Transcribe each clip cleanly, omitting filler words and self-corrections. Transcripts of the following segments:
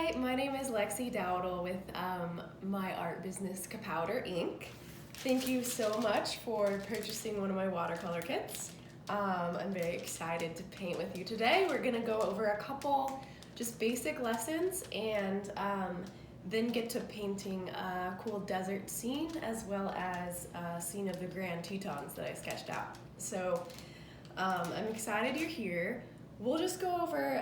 Hi, my name is Lexi Dowdle with my art business Kapowder Inc. Thank you so much for purchasing one of my watercolor kits. I'm very excited to paint with you today. We're gonna go over a couple just basic lessons and then get to painting a cool desert scene as well as a scene of the Grand Tetons that I sketched out. So I'm excited you're here. We'll just go over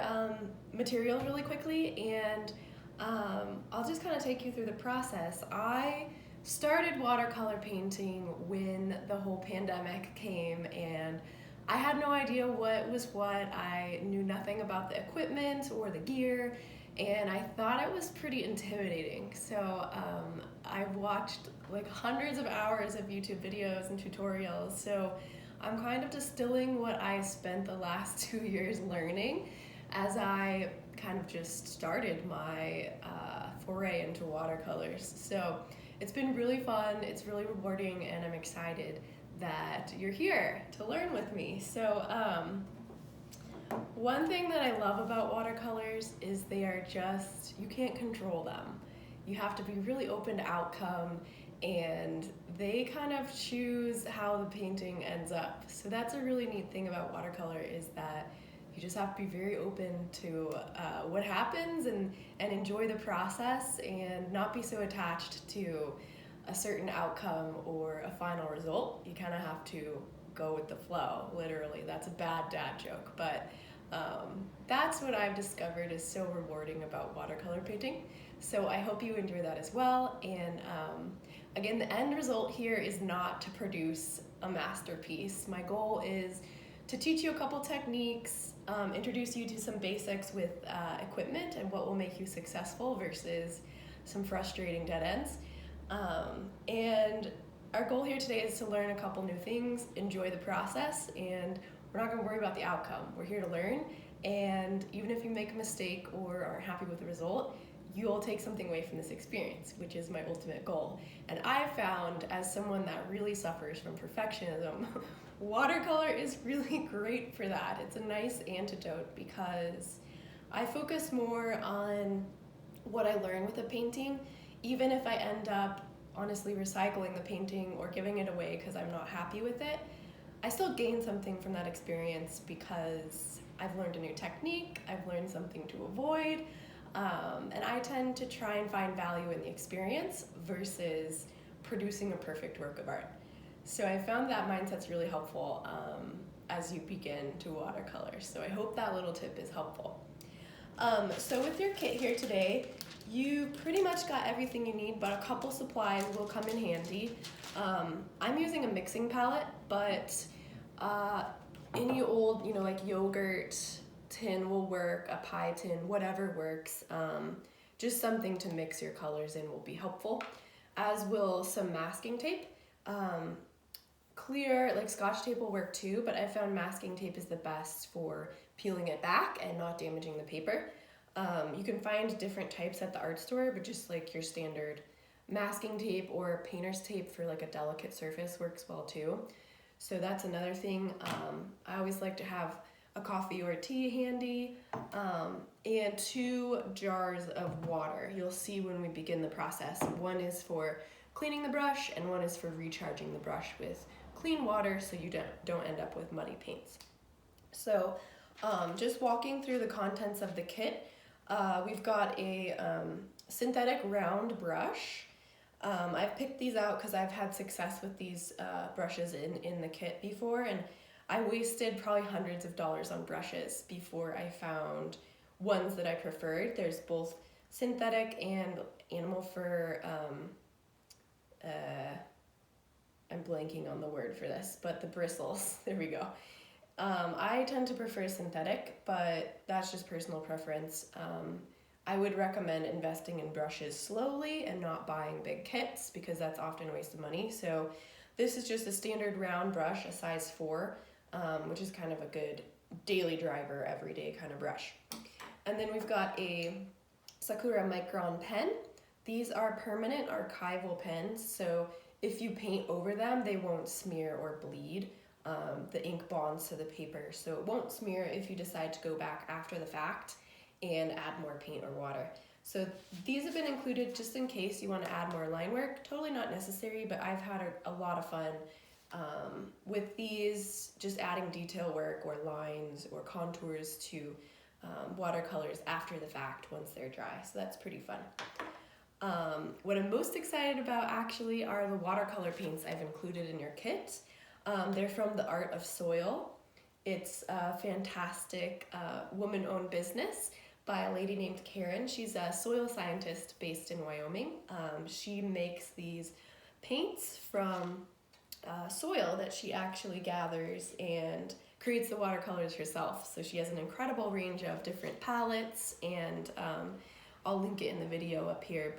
material really quickly and I'll just kind of take you through the process. I started watercolor painting when the whole pandemic came and I had no idea what was what. I knew nothing about the equipment or the gear and I thought it was pretty intimidating. So I've watched like hundreds of hours of YouTube videos and tutorials. So I'm kind of distilling what I spent the last 2 years learning as I kind of just started my foray into watercolors. So it's been really fun, it's really rewarding, and I'm excited that you're here to learn with me. So one thing that I love about watercolors is they are just, you can't control them. You have to be really open to outcome and they kind of choose how the painting ends up. So that's a really neat thing about watercolor is that you just have to be very open to what happens and enjoy the process and not be so attached to a certain outcome or a final result. You kind of have to go with the flow, literally. That's a bad dad joke, but that's what I've discovered is so rewarding about watercolor painting. So I hope you enjoy that as well. And again, the end result here is not to produce a masterpiece. My goal is to teach you a couple techniques, introduce you to some basics with equipment and what will make you successful versus some frustrating dead ends. And our goal here today is to learn a couple new things, enjoy the process, and we're not gonna worry about the outcome. We're here to learn, and even if you make a mistake or aren't happy with the result, you'll take something away from this experience, which is my ultimate goal. And I've found, as someone that really suffers from perfectionism, watercolor is really great for that. It's a nice antidote because I focus more on what I learn with a painting, even if I end up honestly recycling the painting or giving it away because I'm not happy with it. I still gain something from that experience because I've learned a new technique, I've learned something to avoid, and I tend to try and find value in the experience versus producing a perfect work of art. So I found that mindset's really helpful as you begin to watercolor. So I hope that little tip is helpful. So with your kit here today, you pretty much got everything you need, but a couple supplies will come in handy. I'm using a mixing palette, but any old, like yogurt tin will work, a pie tin, whatever works. Just something to mix your colors in will be helpful, as will some masking tape. Clear, like Scotch tape will work too, but I found masking tape is the best for peeling it back and not damaging the paper. You can find different types at the art store, but just like your standard masking tape or painter's tape for like a delicate surface works well too. So that's another thing. I always like to have a coffee or a tea handy, and 2 jars of water. You'll see when we begin the process. One is for cleaning the brush and one is for recharging the brush with clean water so you don't end up with muddy paints. So just walking through the contents of the kit, we've got a synthetic round brush. I've picked these out because I've had success with these brushes in the kit before, and I wasted probably hundreds of dollars on brushes before I found ones that I preferred. There's both synthetic and animal fur, I'm blanking on the word for this, but the bristles, there we go. I tend to prefer synthetic, but that's just personal preference. I would recommend investing in brushes slowly and not buying big kits because that's often a waste of money. So this is just a standard round brush, a size 4, which is kind of a good daily driver, everyday kind of brush. And then we've got a Sakura Micron Pen. These are permanent archival pens, so if you paint over them, they won't smear or bleed. The ink bonds to the paper, so it won't smear if you decide to go back after the fact and add more paint or water. So these have been included just in case you want to add more line work. Totally not necessary, but I've had a lot of fun with these, just adding detail work or lines or contours to watercolors after the fact once they're dry. So that's pretty fun. What I'm most excited about actually are the watercolor paints I've included in your kit. They're from the Art of Soil. It's a fantastic woman-owned business by a lady named Karen. She's a soil scientist based in Wyoming. She makes these paints from soil that she actually gathers and creates the watercolors herself. So she has an incredible range of different palettes, and I'll link it in the video up here,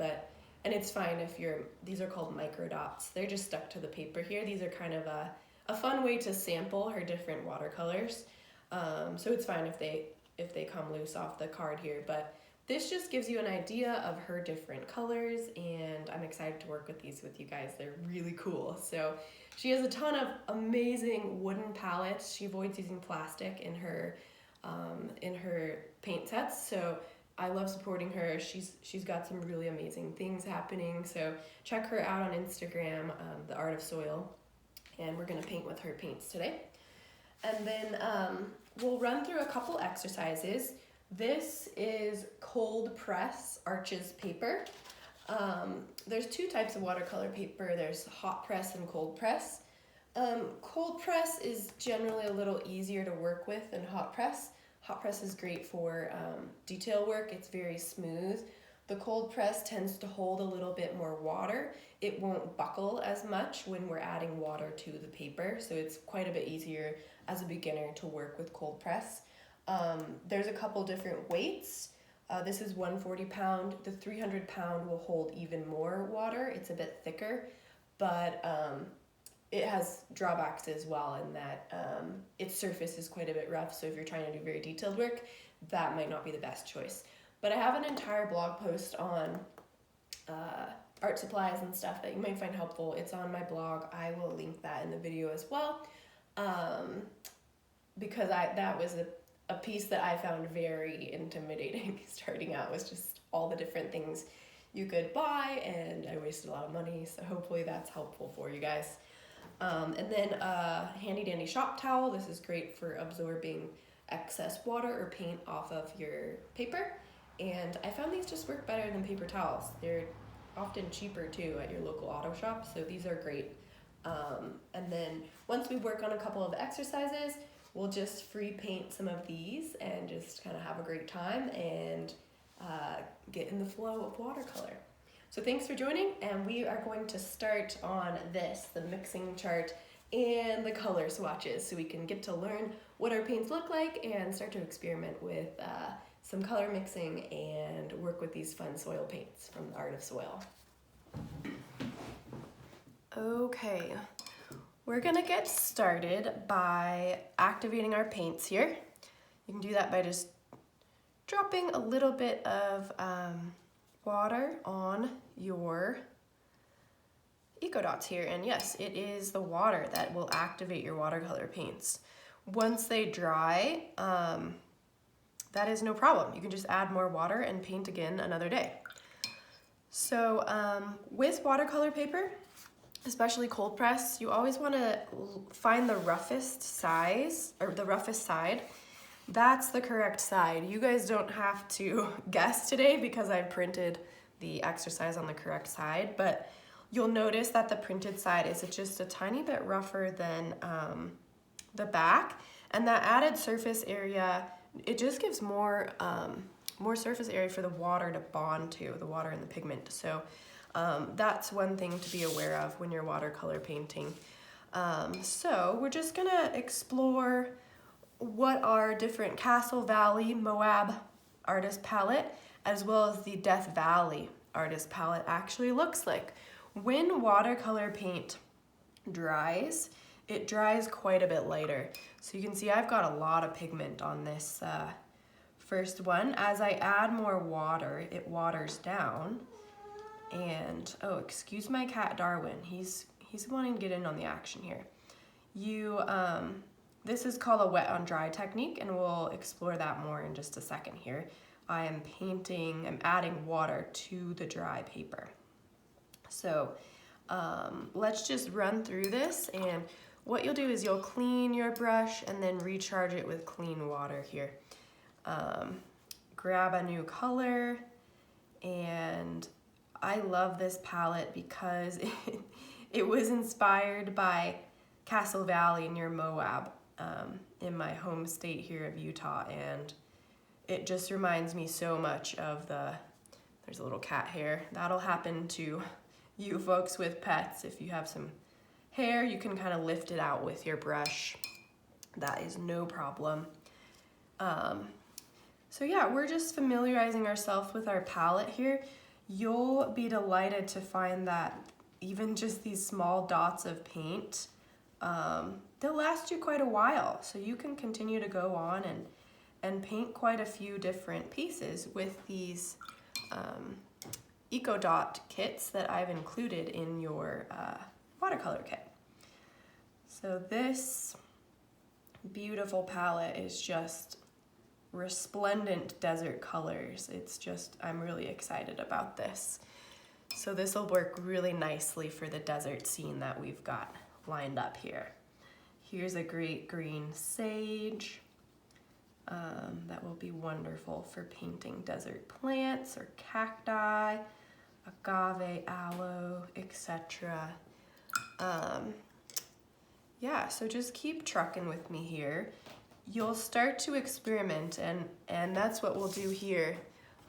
and it's fine if these are called micro dots. They're just stuck to the paper here. These are kind of a fun way to sample her different watercolors. So it's fine if they come loose off the card here, but this just gives you an idea of her different colors, and I'm excited to work with these with you guys. They're really cool. So she has a ton of amazing wooden palettes. She avoids using plastic in her paint sets, so I love supporting her. She's got some really amazing things happening, so check her out on Instagram, The Art of Soil, and we're gonna paint with her paints today. And then we'll run through a couple exercises. This is cold press Arches paper. There's two types of watercolor paper. There's hot press and cold press. Cold press is generally a little easier to work with than hot press. Hot press is great for detail work. It's very smooth. The cold press tends to hold a little bit more water. It won't buckle as much when we're adding water to the paper, so it's quite a bit easier as a beginner to work with cold press. There's a couple different weights. This is 140 pound. The 300 pound will hold even more water. It's a bit thicker, but it has drawbacks as well in that its surface is quite a bit rough, so if you're trying to do very detailed work, that might not be the best choice. But I have an entire blog post on art supplies and stuff that you might find helpful. It's on my blog. I will link that in the video as well, because that was a piece that I found very intimidating starting out, was just all the different things you could buy, and I wasted a lot of money, so hopefully that's helpful for you guys. And then a handy dandy shop towel. This is great for absorbing excess water or paint off of your paper, and I found these just work better than paper towels. They're often cheaper too at your local auto shop, so these are great. And then once we work on a couple of exercises, we'll just free paint some of these and just kind of have a great time and get in the flow of watercolor. So thanks for joining, and we are going to start on this, the mixing chart and the color swatches, so we can get to learn what our paints look like and start to experiment with some color mixing and work with these fun soil paints from the Art of Soil. Okay, we're gonna get started by activating our paints here. You can do that by just dropping a little bit of water on your Eco Dots here, and yes, it is the water that will activate your watercolor paints. Once they dry, that is no problem. You can just add more water and paint again another day. So with watercolor paper, especially cold press, you always want to find the roughest size, or the roughest side. That's the correct side. You guys don't have to guess today because I printed the exercise on the correct side, but you'll notice that the printed side is just a tiny bit rougher than the back, and that added surface area, it just gives more surface area for the water to bond to, the water and the pigment. So that's one thing to be aware of when you're watercolor painting. So we're just gonna explore what our different Castle Valley Moab artist palette, as well as the Death Valley artist palette actually looks like. When watercolor paint dries, it dries quite a bit lighter. So you can see I've got a lot of pigment on this first one. As I add more water, it waters down. And, oh, excuse my cat Darwin. He's wanting to get in on the action here. This is called a wet on dry technique, and we'll explore that more in just a second here. I'm adding water to the dry paper. So let's just run through this, and what you'll do is you'll clean your brush and then recharge it with clean water here. Grab a new color, and I love this palette because it was inspired by Castle Valley near Moab, in my home state here of Utah, and it just reminds me so much of there's a little cat hair. That'll happen to you folks with pets. If you have some hair, you can kind of lift it out with your brush. That is no problem. So yeah, we're just familiarizing ourselves with our palette here. You'll be delighted to find that even just these small dots of paint, they'll last you quite a while. So you can continue to go on and paint quite a few different pieces with these Eco Dot kits that I've included in your watercolor kit. So this beautiful palette is just resplendent desert colors. It's just, I'm really excited about this. So this will work really nicely for the desert scene that we've got lined up here. Here's a great green sage. That will be wonderful for painting desert plants or cacti, agave, aloe, etc. Yeah, so just keep trucking with me here. You'll start to experiment, and that's what we'll do here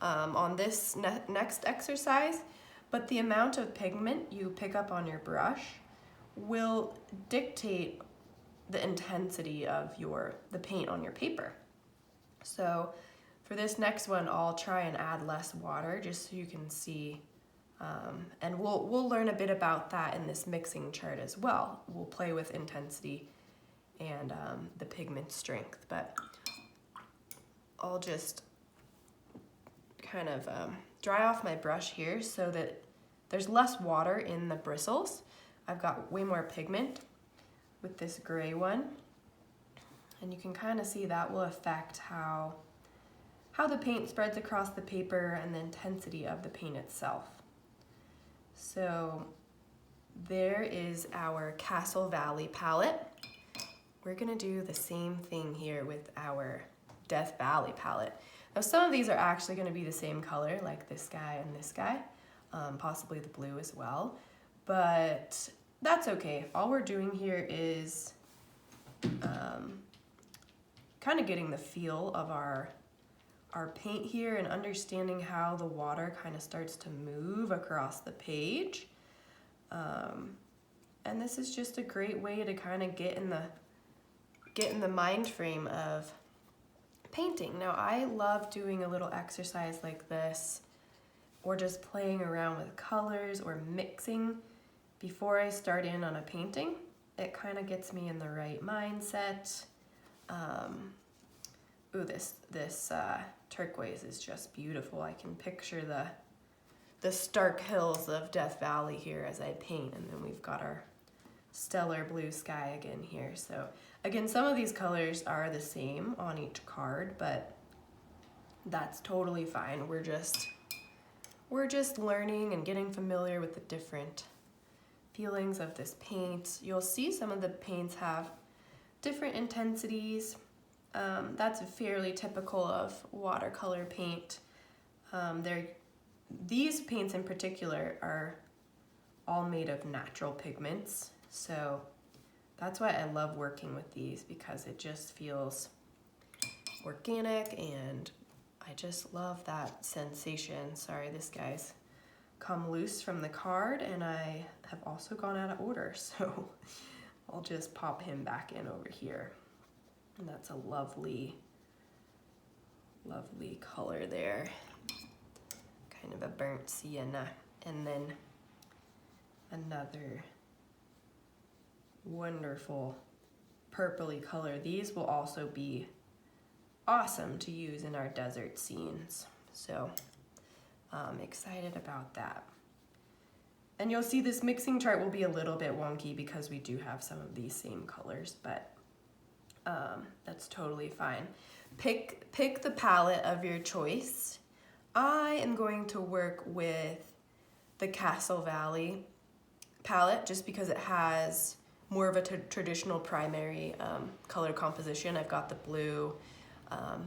on this next exercise. But the amount of pigment you pick up on your brush will dictate the intensity of the paint on your paper. So for this next one, I'll try and add less water just so you can see, and we'll learn a bit about that in this mixing chart as well. We'll play with intensity and the pigment strength, but I'll just kind of dry off my brush here so that there's less water in the bristles. I've got way more pigment with this gray one, and you can kind of see that will affect how the paint spreads across the paper and the intensity of the paint itself. So there is our Castle Valley palette. We're gonna do the same thing here with our Death Valley palette. Now some of these are actually gonna be the same color, like this guy and this guy, possibly the blue as well, but that's okay. All we're doing here is kind of getting the feel of our paint here and understanding how the water kind of starts to move across the page. And this is just a great way to kind of get in the mind frame of painting. Now I love doing a little exercise like this, or just playing around with colors or mixing before I start in on a painting. It kind of gets me in the right mindset. Ooh, this turquoise is just beautiful. I can picture the stark hills of Death Valley here as I paint, and then we've got our stellar blue sky again here. So again, some of these colors are the same on each card, but that's totally fine. We're just learning and getting familiar with the different feelings of this paint. You'll see some of the paints have different intensities. That's fairly typical of watercolor paint. These paints in particular are all made of natural pigments, so that's why I love working with these, because it just feels organic, and I just love that sensation. Sorry, this guy's come loose from the card, and I have also gone out of order, so I'll just pop him back in over here. And that's a lovely, lovely color there. Kind of a burnt sienna. And then another wonderful purpley color. These will also be awesome to use in our desert scenes. So I'm excited about that. And you'll see this mixing chart will be a little bit wonky because we do have some of these same colors, but that's totally fine. Pick the palette of your choice. I am going to work with the Castle Valley palette just because it has more of a traditional primary color composition. I've got the blue,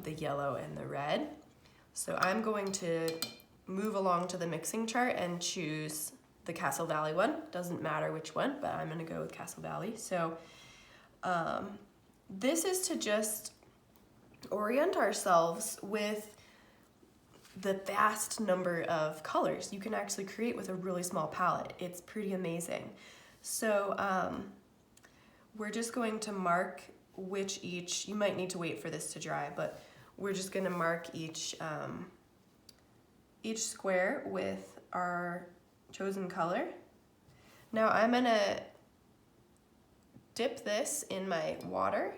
the yellow, and the red. So I'm going to move along to the mixing chart and choose the Castle Valley one. Doesn't matter which one, but I'm gonna go with Castle Valley. So this is to just orient ourselves with the vast number of colors you can actually create with a really small palette. It's pretty amazing. So we're just going to mark which each, you might need to wait for this to dry, but we're just gonna mark each square with our chosen color. Now I'm gonna dip this in my water,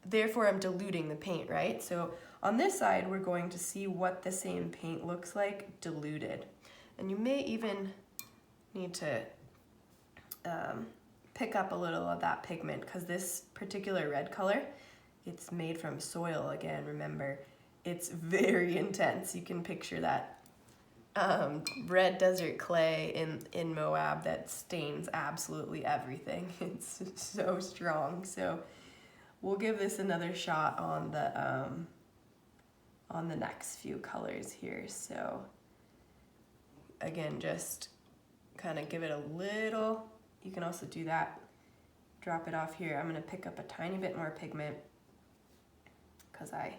therefore I'm diluting the paint, right? So on this side, we're going to see what the same paint looks like diluted. And you may even need to pick up a little of that pigment because this particular red color, it's made from soil again, remember. It's very intense. You can picture that red desert clay in Moab that stains absolutely everything. It's so strong. So we'll give this another shot on the next few colors here. So again, just kind of give it a little, you can also do that, drop it off here. I'm gonna pick up a tiny bit more pigment because I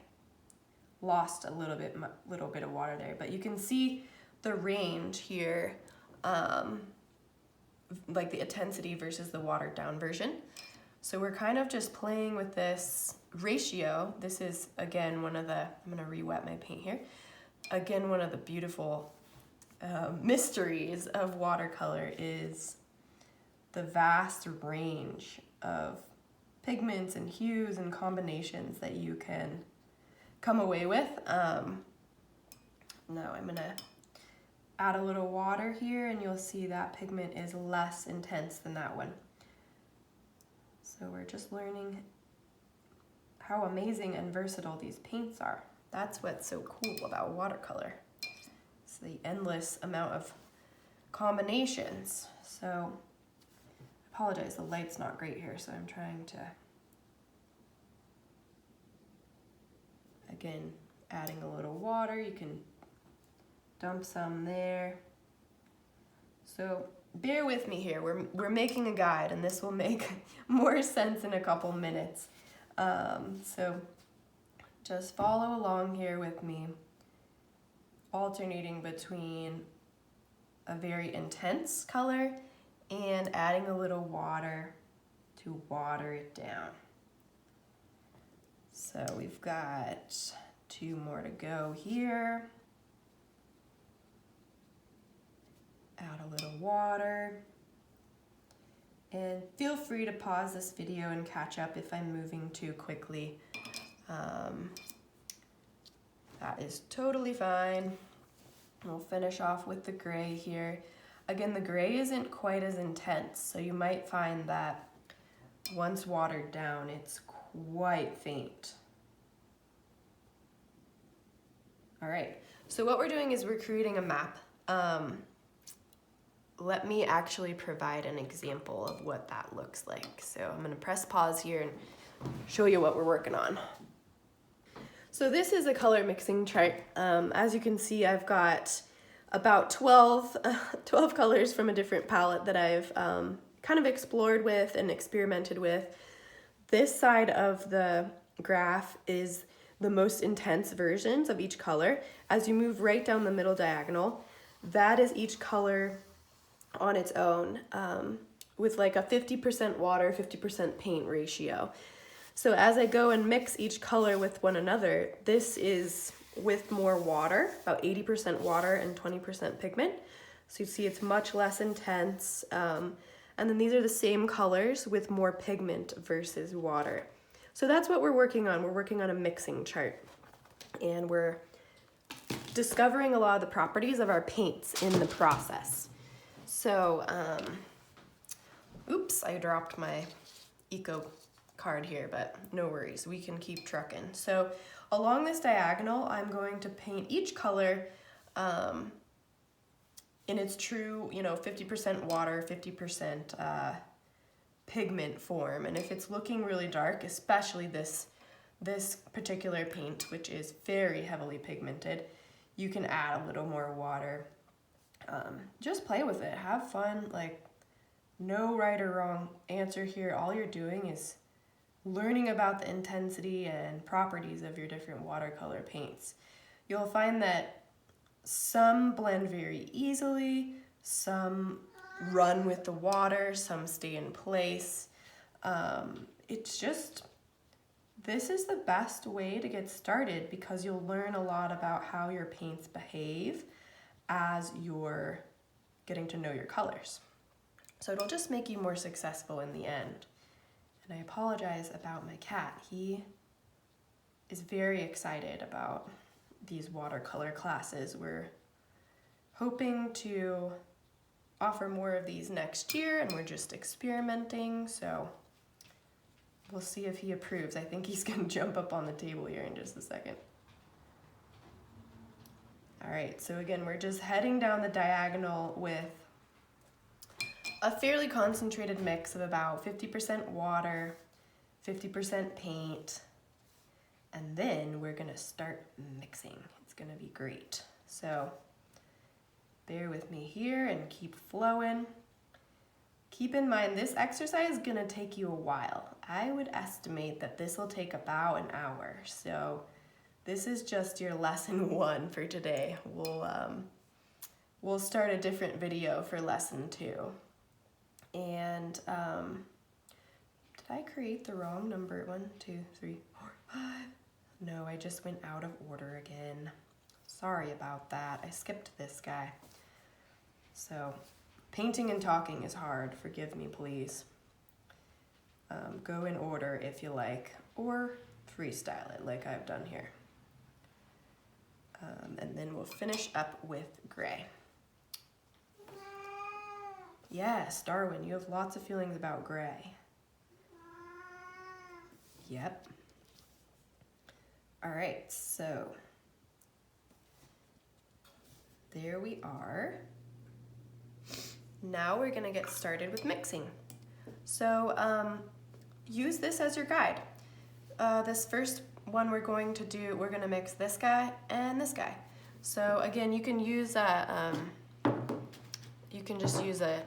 lost a little bit of water there, but you can see the range here, like the intensity versus the watered down version. So we're kind of just playing with this ratio. This is, again, one of the, I'm gonna re-wet my paint here. Again, one of the beautiful mysteries of watercolor is the vast range of pigments and hues and combinations that you can come away with. Now I'm gonna add a little water here and you'll see that pigment is less intense than that one. So we're just learning how amazing and versatile these paints are. That's what's so cool about watercolor. It's the endless amount of combinations. So I apologize, the light's not great here, so I'm trying to, again, adding a little water. You can dump some there. So bear with me here. We're making a guide, and this will make more sense in a couple minutes. So just follow along here with me, alternating between a very intense color and adding a little water to water it down. So we've got 2 more to go here. Add a little water. And feel free to pause this video and catch up if I'm moving too quickly. That is totally fine. We'll finish off with the gray here. Again, the gray isn't quite as intense, so you might find that once watered down, it's quite faint. All right, so what we're doing is we're creating a map. Let me actually provide an example of what that looks like. So I'm gonna press pause here and show you what we're working on. So this is a color mixing chart. As you can see, I've got about 12 colors from a different palette that I've kind of explored with and experimented with. This side of the graph is the most intense versions of each color. As you move right down the middle diagonal, that is each color on its own, with like a 50% water, 50% paint ratio. So as I go and mix each color with one another, this is with more water, about 80% water and 20% pigment. So you see it's much less intense. And then these are the same colors with more pigment versus water. So that's what we're working on. We're working on a mixing chart. And we're discovering a lot of the properties of our paints in the process. So, oops, I dropped my eco card here, but no worries, we can keep trucking. So along this diagonal, I'm going to paint each color in its true, 50% water, 50% pigment form. And if it's looking really dark, especially this particular paint, which is very heavily pigmented, you can add a little more water. Just play with it, have fun, like no right or wrong answer here. All you're doing is learning about the intensity and properties of your different watercolor paints. You'll find that some blend very easily, some run with the water, some stay in place. It's just, this is the best way to get started because you'll learn a lot about how your paints behave as you're getting to know your colors. So it'll just make you more successful in the end. And I apologize about my cat. He is very excited about these watercolor classes. We're hoping to offer more of these next year, and we're just experimenting, so we'll see if he approves. I think he's gonna jump up on the table here in just a second. All right, so again, we're just heading down the diagonal with a fairly concentrated mix of about 50% water, 50% paint, and then we're gonna start mixing. It's gonna be great. So bear with me here and keep flowing. Keep in mind, this exercise is gonna take you a while. I would estimate that this will take about an hour. So this is just your lesson 1 for today. We'll start a different video for lesson 2. And did I create the wrong number? 1, 2, 3, 4, 5. No, I just went out of order again. Sorry about that. I skipped this guy. So painting and talking is hard. Forgive me, please. Go in order if you like, or freestyle it like I've done here. And then we'll finish up with gray. Yes, Darwin, you have lots of feelings about gray. Yep. All right, so there we are. Now we're gonna get started with mixing. So use this as your guide. This first one we're gonna mix this guy and this guy. So again, you can use you can just use a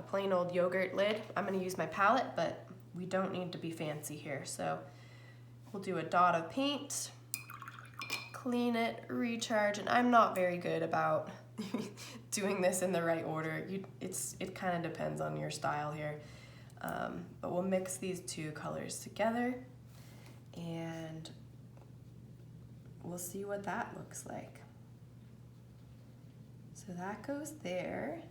plain old yogurt lid. I'm gonna use my palette, but we don't need to be fancy here. So we'll do a dot of paint, clean it, recharge, and I'm not very good about doing this in the right order. It kind of depends on your style here. But we'll mix these 2 colors together and we'll see what that looks like. So that goes there.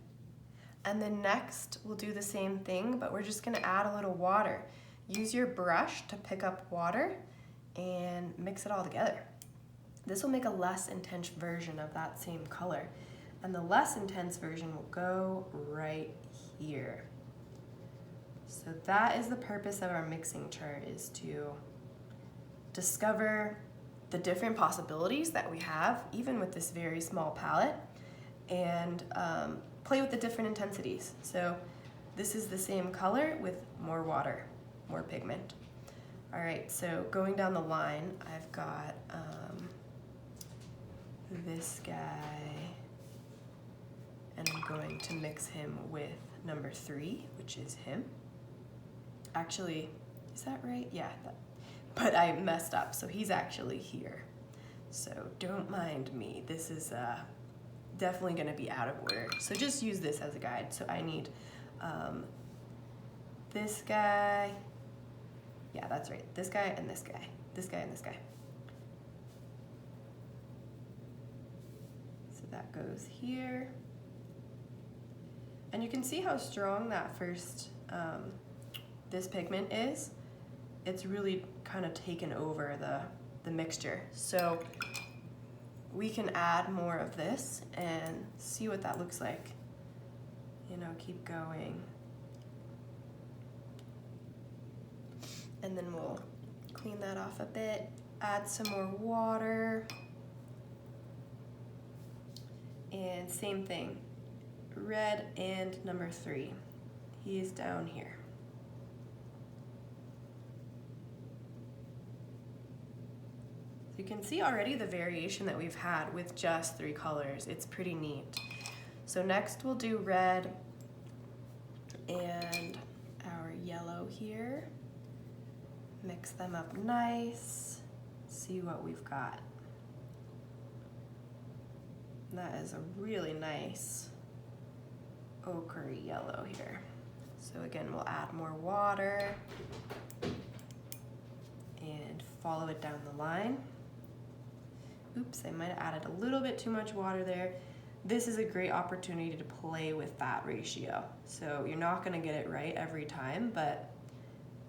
And then next we'll do the same thing, but we're just gonna add a little water. Use your brush to pick up water and mix it all together. This will make a less intense version of that same color. And the less intense version will go right here. So that is the purpose of our mixing chart, is to discover the different possibilities that we have, even with this very small palette, and play with the different intensities. So this is the same color with more water, more pigment. All right, so going down the line, I've got this guy, and I'm going to mix him with number 3, which is him. Actually, is that right? Yeah, but I messed up, so he's actually here. So don't mind me. This is definitely gonna be out of order. So just use this as a guide. So I need this guy. Yeah, that's right. This guy and this guy. This guy and this guy. So that goes here. And you can see how strong that first, this pigment is. It's really kind of taken over the mixture. So we can add more of this and see what that looks like. You know, keep going. And then we'll clean that off a bit, add some more water, and same thing, red and number 3. He's down here. You can see already the variation that we've had with just 3 colors. It's pretty neat. So next we'll do red and our yellow here. Mix them up nice. See what we've got. That is a really nice ochre yellow here. So again, we'll add more water and follow it down the line. Oops, I might have added a little bit too much water there. This is a great opportunity to play with that ratio. So you're not gonna get it right every time, but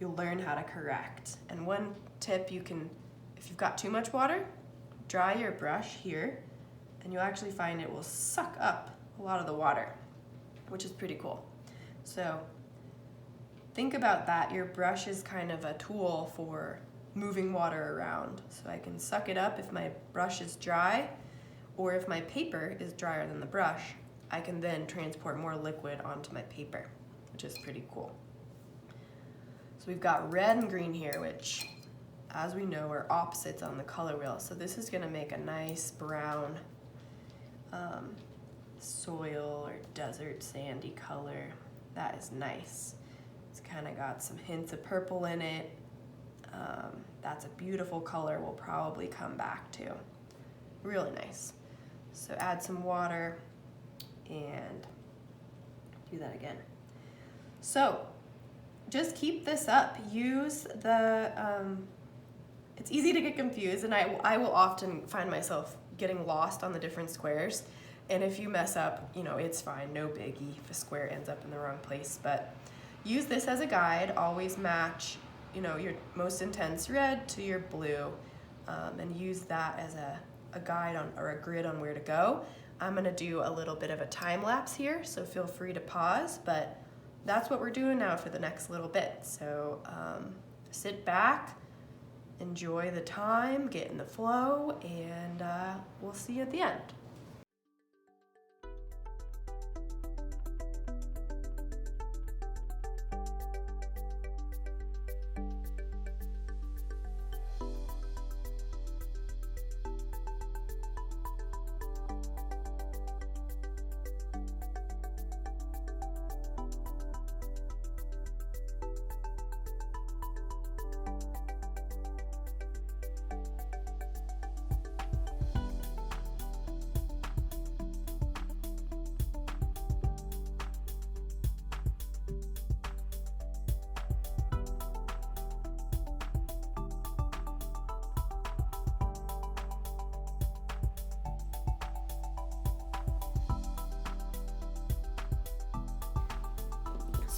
you'll learn how to correct. And one tip you can, if you've got too much water, dry your brush here, and you'll actually find it will suck up a lot of the water, which is pretty cool. So think about that. Your brush is kind of a tool for moving water around. So I can suck it up if my brush is dry, or if my paper is drier than the brush, I can then transport more liquid onto my paper, which is pretty cool. So we've got red and green here, which, as we know, are opposites on the color wheel. So this is gonna make a nice brown soil or desert sandy color. That is nice. It's kind of got some hints of purple in it. That's a beautiful color we'll probably come back to. Really nice. So add some water and do that again. So just keep this up. Use the, it's easy to get confused, and I will often find myself getting lost on the different squares. And if you mess up, you know, it's fine, no biggie if a square ends up in the wrong place. But use this as a guide. Always match, you know, your most intense red to your blue, and use that as a guide on, or a grid on where to go. I'm gonna do a little bit of a time lapse here, so feel free to pause, but that's what we're doing now for the next little bit. So sit back, enjoy the time, get in the flow, and we'll see you at the end.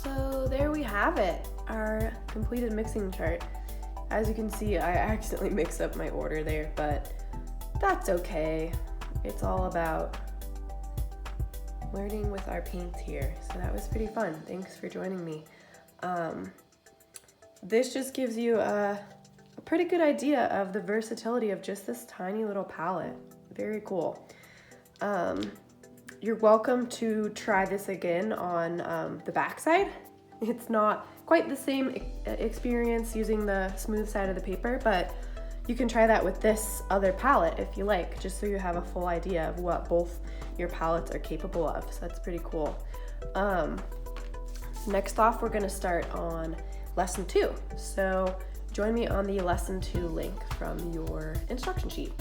So there we have it, our completed mixing chart. As you can see, I accidentally mixed up my order there, but that's okay. It's all about learning with our paints here. So that was pretty fun. Thanks for joining me. This just gives you a pretty good idea of the versatility of just this tiny little palette. Very cool. You're welcome to try this again on the back side. It's not quite the same experience using the smooth side of the paper, but you can try that with this other palette if you like, just so you have a full idea of what both your palettes are capable of. So that's pretty cool. Next off, we're gonna start on lesson 2. So join me on the lesson 2 link from your instruction sheet.